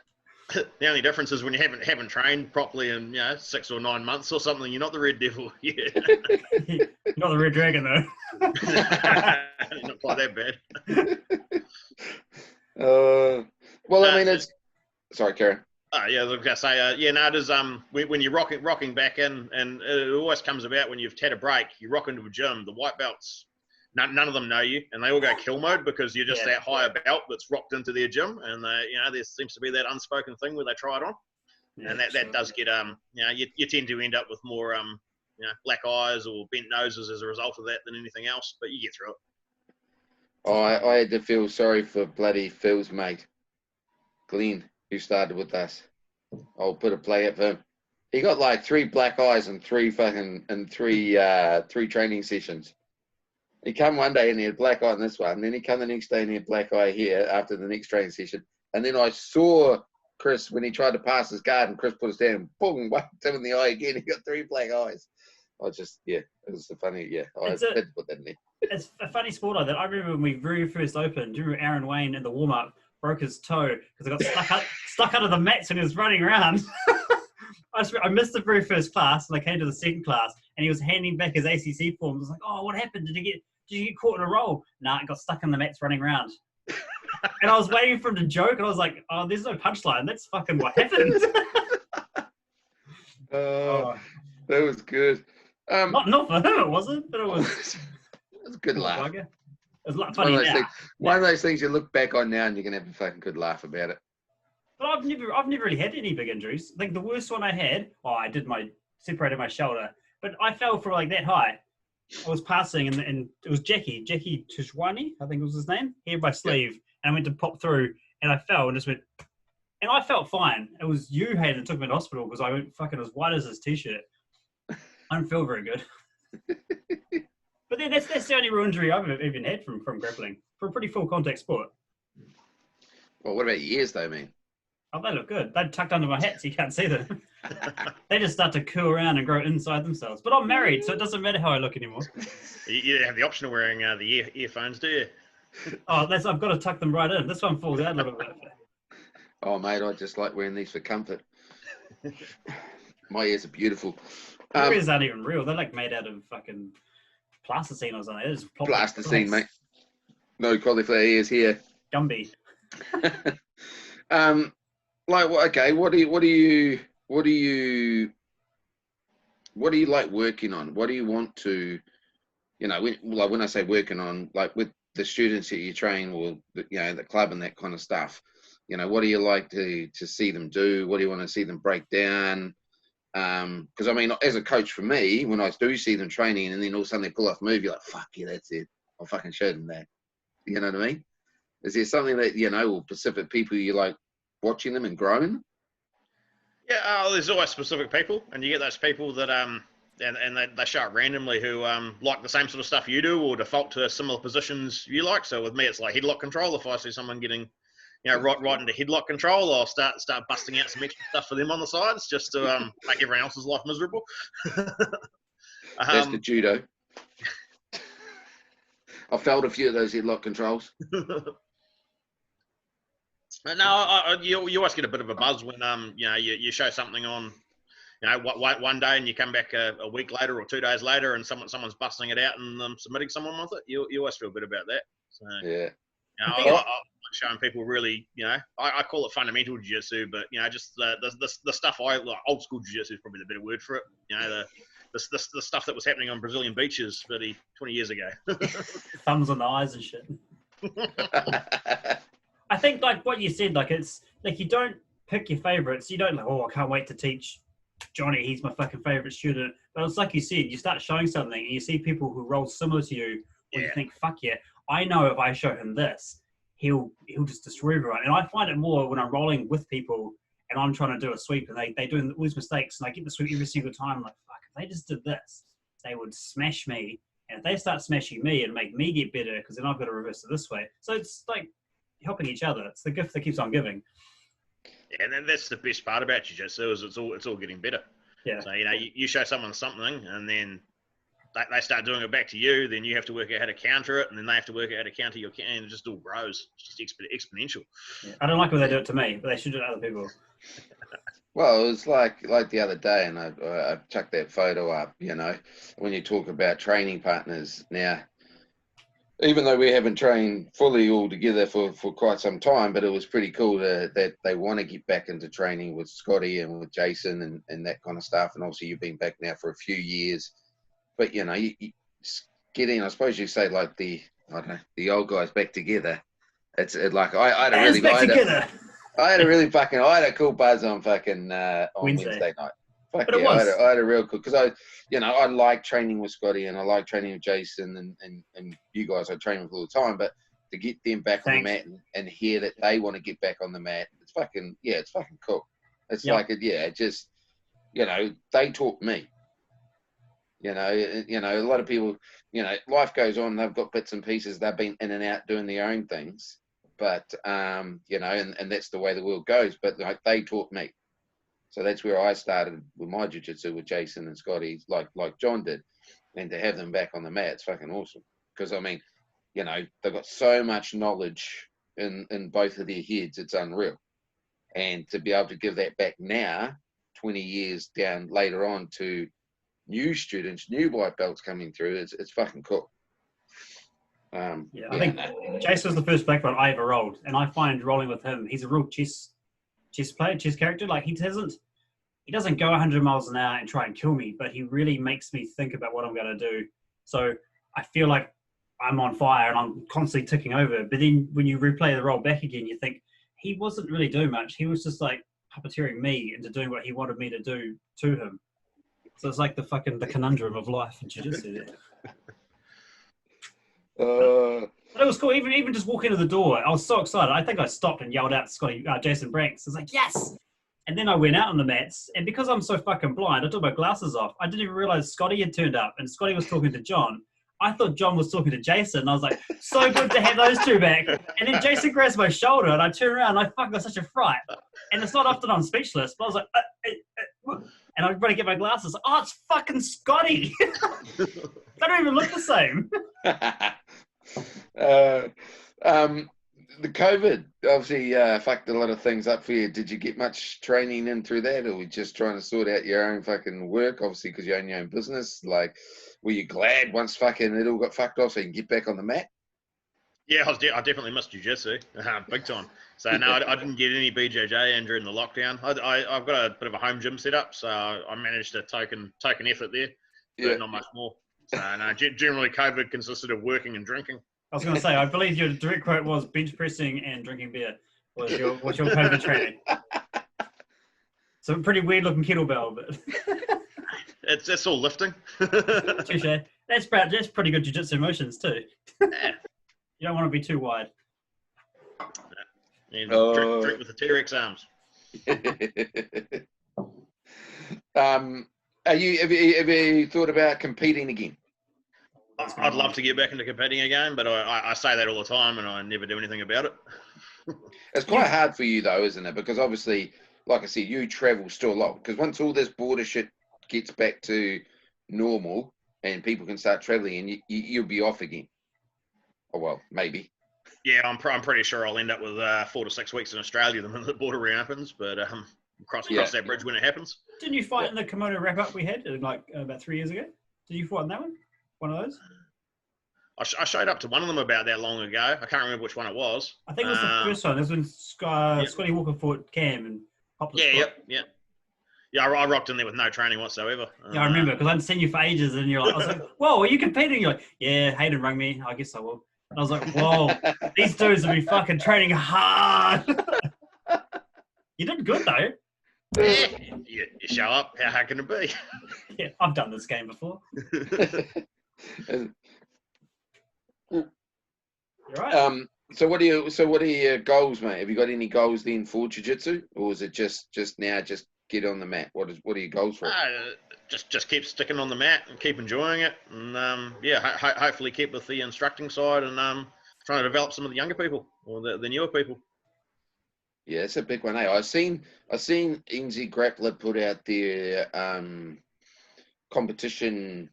The only difference is when you haven't trained properly in 6 or 9 months or something, you're not the red devil. Yeah. You're not the red dragon though. Not quite that bad. Well, I mean, it's. Sorry, Karen. Yeah, I was gonna say, it is. When you're rocking back in, and it always comes about when you've had a break. You rock into a gym, the white belts, none of them know you, and they all go kill mode because you're just that higher belt that's rocked into their gym, and there seems to be that unspoken thing where they try it on, and that does get you tend to end up with more black eyes or bent noses as a result of that than anything else, but you get through it. I had to feel sorry for bloody Phil's mate, Glenn, who started with us. I'll put a play up for him. He got like 3 black eyes and three training sessions. He come one day and he had black eye on this one, and then he come the next day and he had black eye here after the next training session. And then I saw Chris when he tried to pass his guard, and Chris put his down and boom, whacked him in the eye again. He got 3 black eyes. It was a funny, I had to put that in there. It's a funny sport like that. I remember when we very first opened, do you remember Aaron Wayne in the warm-up broke his toe because he got stuck under the mats when he was running around? I missed the very first class, and I came to the second class, and he was handing back his ACC form. I was like, oh, what happened? Did you get caught in a roll? Nah, I got stuck in the mats running around. And I was waiting for him to joke, and I was like, oh, there's no punchline. That's fucking what happened. That was good. Not for him, it wasn't, but it was. It was a good laugh. It was like funny one of those things you look back on now and you can have a fucking good laugh about it. But I've never really had any big injuries. I think the worst one I had, I separated my shoulder, but I fell from like that high. I was passing and it was Jackie Tushwani, I think was his name. He had my sleeve and I went to pop through and I fell and just went, and I felt fine. It was you, Hayden, that took me to hospital because I went fucking as white as his t-shirt. I don't feel very good. But then that's the only real injury I've even had from grappling for a pretty full contact sport. Well, what about your ears though, man? Oh, they look good. They're tucked under my hat so you can't see them. They just start to curl around and grow inside themselves. But I'm married, so it doesn't matter how I look anymore. You have the option of wearing the earphones, do you? Oh, I've got to tuck them right in. This one falls out a little bit. Oh, mate, I just like wearing these for comfort. My ears are beautiful. Warriors aren't even real. They're like made out of fucking plasticine or something. It's plasticine, mate. No cauliflower ears here. Gumby. Like, okay, what do you like working on? What do you want to, when I say working on, like with the students that you train, or the club and that kind of stuff, what do you like to see them do? What do you want to see them break down? Because I mean, as a coach for me, when I do see them training and then all of a sudden they pull off a move, you're like, fuck yeah, that's it. I'll fucking show them that. You know what I mean? Is there something that, or specific people you like watching them and growing? Yeah, there's always specific people, and you get those people that and they show up randomly who like the same sort of stuff you do or default to similar positions you like. So with me, it's like headlock control. If I see someone getting right into headlock control, I'll start busting out some extra stuff for them on the sides just to make everyone else's life miserable. That's the judo. I failed a few of those headlock controls. No, you always get a bit of a buzz when you show something on one day and you come back a week later or 2 days later and someone's busting it out and submitting someone with it. You always feel good about that. So, yeah. I like showing people really, I call it fundamental jiu-jitsu, but just the stuff I like, old school jiu-jitsu is probably the better word for it. The stuff that was happening on Brazilian beaches 20 years ago. Thumbs on the eyes and shit. I think like what you said, like it's like you don't pick your favorites. You don't like, I can't wait to teach Johnny. He's my fucking favorite student. But it's like you said, you start showing something and you see people who roll similar to you, where you think, fuck yeah, I know if I show him this, he'll just destroy everyone. And I find it more when I'm rolling with people and I'm trying to do a sweep and they do all these mistakes and I get the sweep every single time. I'm like, fuck, if they just did this, they would smash me. And if they start smashing me, it'll make me get better because then I've got to reverse it this way. So it's like helping each other. It's the gift that keeps on giving. Yeah, and that's the best part about jiu-jitsu is it's all getting better. Yeah. So you show someone something, and then they start doing it back to you. Then you have to work out how to counter it, and then they have to work out how to counter your and it just all grows. It's just exponential. Yeah. I don't like when they do it to me, but they should do it to other people. Well, it was like the other day, and I chucked that photo up. When you talk about training partners now. Even though we haven't trained fully all together for quite some time, but it was pretty cool that they want to get back into training with Scotty and with Jason and that kind of stuff. And obviously you've been back now for a few years, but you getting, I suppose you say like the old guys back together. It's like I had a cool buzz on fucking on Wednesday night. Fuck yeah, I had a real cool because I like training with Scotty and I like training with Jason and you guys I train with all the time, but to get them back on the mat and hear that they want to get back on the mat, it's fucking cool. It's like just they taught me. A lot of people, life goes on. They've got bits and pieces. They've been in and out doing their own things, but and that's the way the world goes. But like they taught me. So that's where I started with my jiu-jitsu with Jason and Scotty, like John did. And to have them back on the mat, it's fucking awesome. Because, I mean, they've got so much knowledge in both of their heads, it's unreal. And to be able to give that back now, 20 years down later on to new students, new white belts coming through, it's fucking cool. I think Jason was the first black belt I ever rolled. And I find rolling with him, he's a real chess player, chess character. Like he doesn't go 100 miles an hour and try and kill me, but he really makes me think about what I'm going to do. So I feel like I'm on fire and I'm constantly ticking over. But then when you replay the roll back again, you think he wasn't really doing much. He was just like puppeteering me into doing what he wanted me to do to him. So it's like the conundrum of life in jiu-jitsu. But it was cool. Even just walking to the door, I was so excited. I think I stopped and yelled out to Scotty, Jason Branks. I was like, yes! And then I went out on the mats, and because I'm so fucking blind, I took my glasses off. I didn't even realize Scotty had turned up, and Scotty was talking to John. I thought John was talking to Jason, and I was like, so good to have those two back. And then Jason grabs my shoulder, and I turn around, and I got such a fright. And it's not often I'm speechless, but I was like, and I'm trying to get my glasses. Oh, it's fucking Scotty! They don't even look the same. the COVID obviously fucked a lot of things up for you. Did you get much training in through that, or were you just trying to sort out your own fucking work, obviously, because you own your own business? Like, were you glad once fucking it all got fucked off so you can get back on the mat? Yeah, I definitely missed jiu-jitsu, big time. So no, I didn't get any BJJ in during the lockdown. I've got a bit of a home gym set up, so I managed to token effort there, but not much more. So no, generally COVID consisted of working and drinking. I was going to say, I believe your direct quote was bench pressing and drinking beer was your COVID training. So a pretty weird looking kettlebell, but it's all lifting. Touche. That's pretty good jiu-jitsu motions too. You don't want to be too wide. And drink with the T-Rex arms. Have you thought about competing again? I'd love to get back into competing again, but I say that all the time and I never do anything about it. It's quite hard for you though, isn't it? Because obviously, like I said, you travel still a lot. Because once all this border shit gets back to normal and people can start traveling, and you'll be off again. Oh, well, maybe. Yeah, I'm pretty sure I'll end up with 4 to 6 weeks in Australia the minute the border reopens, but cross that bridge when it happens. Didn't you fight in the kimono wrap-up we had like about 3 years ago? Did you fight in that one? One of those? I showed up to one of them about that long ago. I can't remember which one it was. I think it was the first one. This was when Scotty Walker fought Cam and popped the spot. Yeah, I rocked in there with no training whatsoever. Yeah, I remember, because I hadn't seen you for ages, and I was like, whoa, are you competing? You're like, yeah, Hayden rang me. I guess I will. And I was like, whoa, these dudes will be fucking training hard. You did good, though. Yeah, you show up. How hard can it be? Yeah, I've done this game before. You're right. So what are your goals, mate? Have you got any goals then for jiu-jitsu, or is it just now just get on the mat? What are your goals for? Just keep sticking on the mat and keep enjoying it, and hopefully keep with the instructing side, and trying to develop some of the younger people or the newer people. Yeah, it's a big one. I seen NZ Grappler put out their competition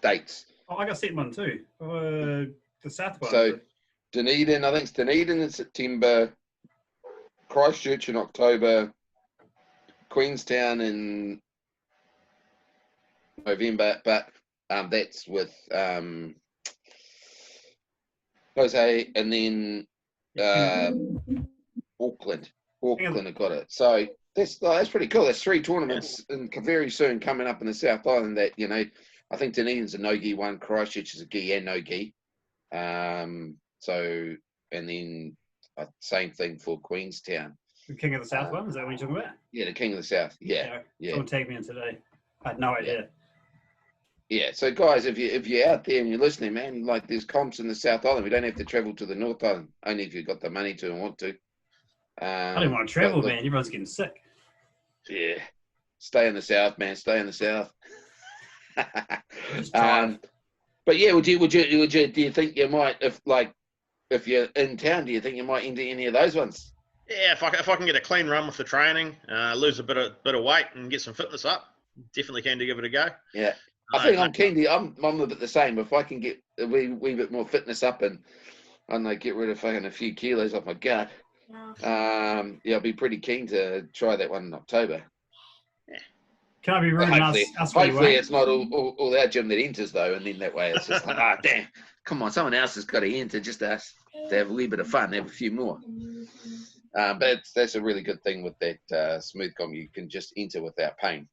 dates. Oh, I got set one too. The South one. So Dunedin, I think it's Dunedin in September, Christchurch in October, Queenstown in November, but that's with Jose, and then Auckland have got it. So that's pretty cool. There's 3 tournaments and very soon coming up in the South Island that, I think Dunedin's a no-gi one, Christchurch is a gi and no-gi. So, and then same thing for Queenstown. The King of the South one, is that what you're talking about? Yeah, the King of the South. Yeah. Someone tagged me in today. I had no idea. Yeah, so guys, if you're out there and you're listening, man, like there's comps in the South Island. We don't have to travel to the North Island, only if you've got the money to and want to. I didn't want to travel, man. Everyone's getting sick. Yeah. Stay in the South, man. Stay in the South. But yeah, do you think you might, if you're in town, do you think you might enter any of those ones? Yeah, if I can get a clean run with the training, lose a bit of weight and get some fitness up, definitely keen to give it a go. Yeah, I think I'm keen to. I'm a bit the same. If I can get a wee bit more fitness up and get rid of fucking a few kilos off my gut, I'll be pretty keen to try that one in October. Can I be rude and ask hopefully it's not all our gym that enters though, and then that way it's just like, damn, come on, someone else has got to enter just us to have a wee bit of fun, have a few more. But that's a really good thing with that smooth comp. You can just enter without pain,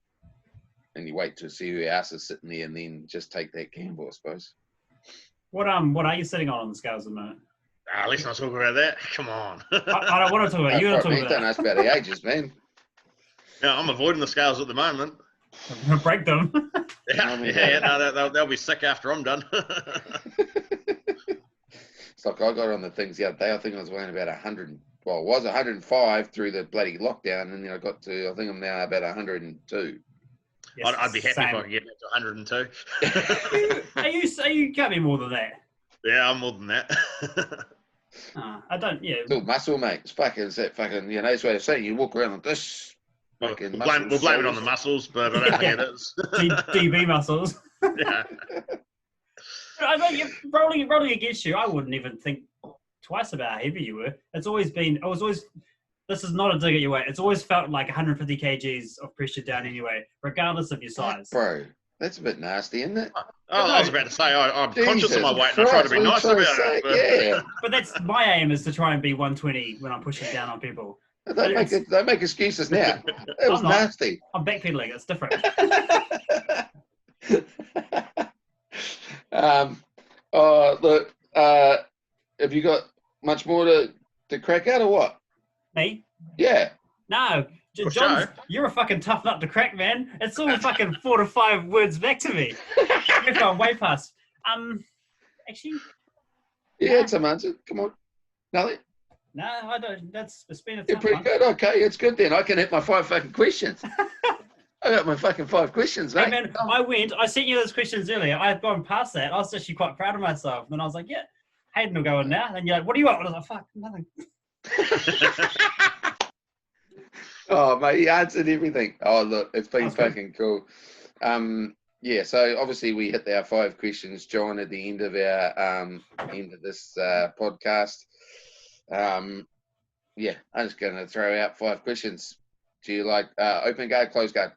and you wait to see who else is sitting there, and then just take that gamble, I suppose. What are you sitting on the scales at the moment? Let's not talk about that. Come on. I don't want to talk about it. You don't talk about it. Don't ask about the ages, man. Yeah, I'm avoiding the scales at the moment. Break them. They'll be sick after I'm done. It's like I got on the things the other day. I think I was weighing about 100. Well, it was 105 through the bloody lockdown, and then I got to, I think I'm now about 102. Yes, I'd be happy if I could get back to 102. You can't be more than that. Yeah, I'm more than that. I don't. Yeah. It's all muscle, mate. It's fucking. That's what I say. You walk around like this. We'll blame it on the muscles, but I don't think it is. DB muscles. Yeah. I mean, rolling against you, I wouldn't even think twice about how heavy you were. It's always been. This is not a dig at your weight. It's always felt like 150 kgs of pressure down anyway, regardless of your size. Bro, that's a bit nasty, isn't it? I was about to say, I'm Jesus conscious of my weight and I try Christ, to be what are you nice trying to about say? it. But Yeah. But that's my aim, is to try and be 120 when I'm pushing down on people. Don't make excuses now. It was I'm not. nasty. I'm backpedaling. It's different. Look, have you got much more to crack out or what? Me? Yeah. No. For John, sure. you're a fucking tough nut to crack, man. It's all fucking 4 to 5 words back to me. We've gone way past. Actually, Yeah, it's some answer. Come on. Nothing? no, I don't. It's been a You're tough pretty one. good. Okay, it's good then. I can hit my 5 fucking questions. I got my fucking 5 questions, mate. Hey, man, I sent you those questions earlier. I've gone past that. I was actually quite proud of myself. And I was like, yeah, Hayden will go in now. And you're like, what do you want? And I was like, fuck, nothing. Oh, mate, he answered everything. Oh, look, it's been That's good. fucking cool. Yeah, so obviously we hit our 5 questions, John, at the end of this podcast. Yeah, I'm just going to throw out 5 questions. Do you like open guard, closed guard?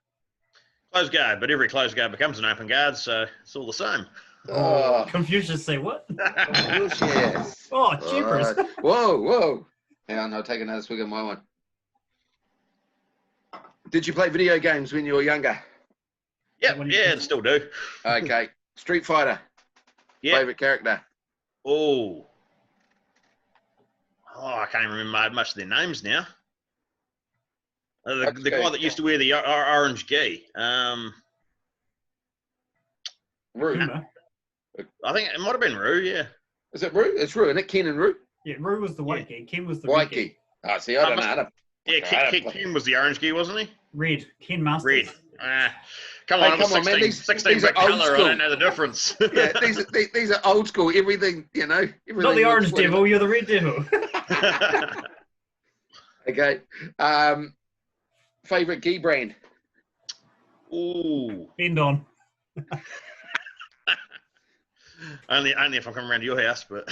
close guard, but every close guard becomes an open guard, so it's all the same. Oh, Confucius say what? yes. Oh, jeepers. Alright. Whoa. Hang on, I'll take another swig of my one. Did you play video games when you were younger? Yep, yeah, and still do. Okay. Street Fighter. Yeah. Favorite character? Oh, I can't even remember much of their names now. The guy that used to wear the orange gi. Rue. Kuma. I think it might have been Rue, yeah. Is it Rue? It's Rue, isn't it? Ken and Rue? Yeah, Rue was the white key. Ken was the White red key. key. Oh, see, I don't know how to... Yeah, Ken was the orange gi, wasn't he? Red. Ken Masters. Red. Come Hey, on, come on, man. 16 These bit are old colour, I school. don't know the difference. Yeah, these are old school. Everything, you know. Everything Not the looks orange whatever. devil, you're the red devil. Okay. Favorite gi brand? Ooh. Bend on. Only if I'm coming around to your house, but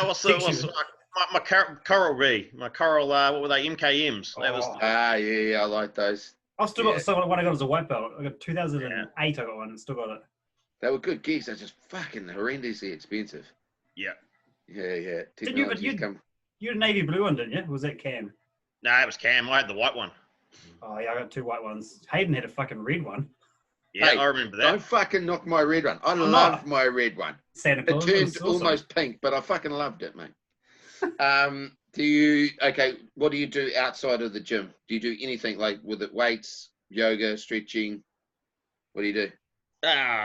what's my coral V, my coral what were they, MKMs? That was Yeah, I like those. I've still got the one I got as a white belt. I got 2008. Yeah. I got one and still got it. They were good gigs. They're just fucking horrendously expensive. Yeah. Yeah. Didn't you? But Technology's come. you had a navy blue one, didn't you? Was that Cam? No, it was Cam. I had the white one. Oh yeah, I got 2 white ones. Hayden had a fucking red one. Yeah, Hey, I remember that. Don't fucking knock my red one. I I'm love not. my red one. Santa It Claus. turned almost pink, but I fucking loved it, mate. What do you do outside of the gym? Do you do anything like with it, weights, yoga, stretching? What do you do?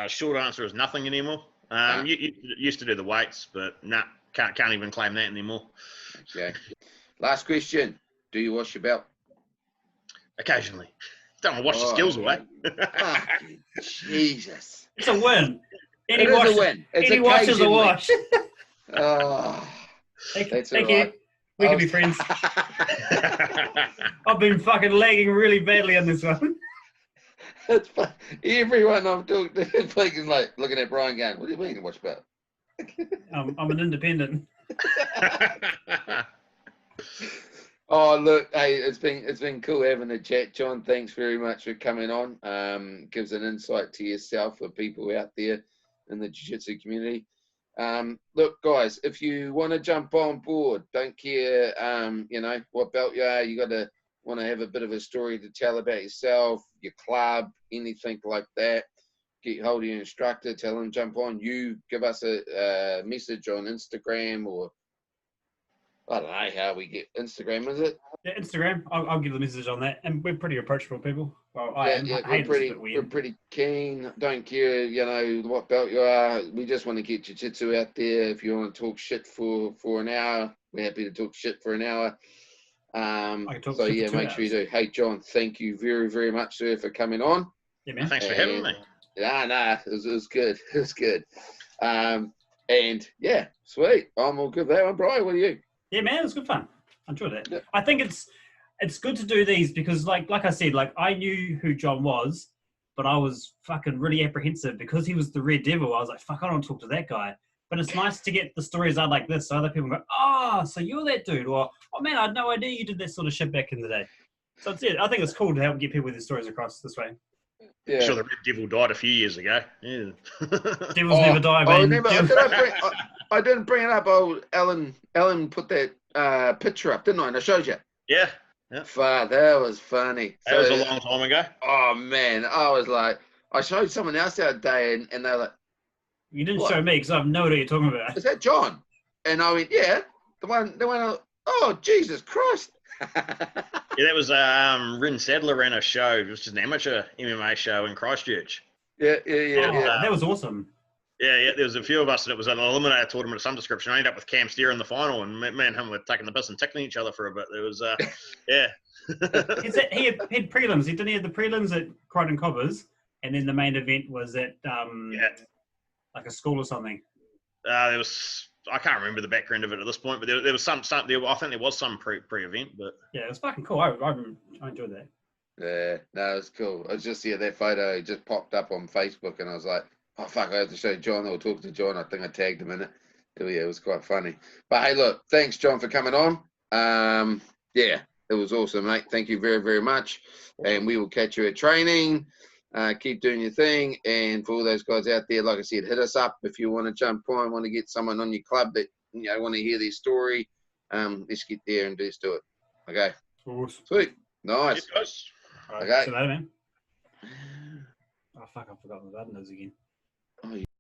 Short answer is nothing anymore. You used to do the weights, but can't even claim that anymore. Okay. Last question. Do you wash your belt? Occasionally. Don't want to wash the skills away. Fucking Jesus. It's a win. It is a win. It's Any wash is a occasionally. wash. Oh, Thank that's you. all right. We can be friends. I've been fucking lagging really badly on this one. It's fun. Everyone I'm talking to is fucking like looking at Bryan going, what do you mean to watch about? I'm an independent. Oh, look, hey, it's been cool having a chat, John. Thanks very much for coming on. Gives an insight to yourself for people out there in the jiu-jitsu community. Look, guys, if you want to jump on board, don't care, what belt you are, you want to have a bit of a story to tell about yourself, your club, anything like that. Get hold of your instructor, tell him jump on. You give us a message on Instagram, or I don't know how we get Instagram, is it? Yeah, Instagram. I'll give the message on that. And we're pretty approachable people. Well, I am. Hayden's a bit weird. We're pretty keen. Don't care, what belt you are. We just want to get jiu-jitsu out there. If you want to talk shit for an hour, we're happy to talk shit for an hour. Make sure you do. Hey, John, thank you very, very much, sir, for coming on. Yeah, man. Thanks for having me. It was good. It was good. And yeah, sweet. I'm all good with that one. Bryan, what are you? Yeah, man, it was good fun. I enjoyed it. Yeah. I think it's good to do these because, like I said, I knew who John was, but I was fucking really apprehensive because he was the Red Devil. I was like, fuck, I don't want to talk to that guy. But it's nice to get the stories out like this, so other people go, "Oh, so you're that dude," or "Oh man, I had no idea you did that sort of shit back in the day." So it's, yeah, I think it's cool to help get people with their stories across this way. Yeah. Sure, the Red Devil died a few years ago. Yeah. Devils never die, man. I didn't bring it up. Oh, Ellen put that picture up, didn't I? And I showed you. Yeah. Fuck, that was funny. That was a long time ago. Oh man, I was like, I showed someone else the other day, and they're like, You didn't show me because I have no idea what you're talking about. "Is that John?" And I went, "Yeah, the one." Oh, Jesus Christ! Yeah, that was Rin Sadler ran a show, which is an amateur MMA show in Christchurch. Yeah. That was awesome. Yeah, there was a few of us, and it was an eliminator tournament of some description. I ended up with Cam Steer in the final, and me and him were taking the piss and tickling each other for a bit. It was, yeah. He had prelims. He didn't have the prelims at Crichton Cobbers, and then the main event was at like a school or something. There was, I can't remember the background of it at this point, but there was some I think there was some pre-event, but yeah, it was fucking cool. I enjoyed that. Yeah, no, it was cool. I was just that photo just popped up on Facebook, and I was like, "Oh fuck, I have to show John or talk to John." I think I tagged him in it. Yeah, it was quite funny. But hey, look, thanks John for coming on. Yeah, it was awesome, mate. Thank you very, very much. And we will catch you at training. Keep doing your thing. And for all those guys out there, like I said, hit us up if you want to jump on, want to get someone on your club that want to hear their story. Let's get there and just do it. Okay. Awesome. Sweet. Nice. yes, All right, Okay. see you later, man. Oh fuck, I've forgotten the button is again.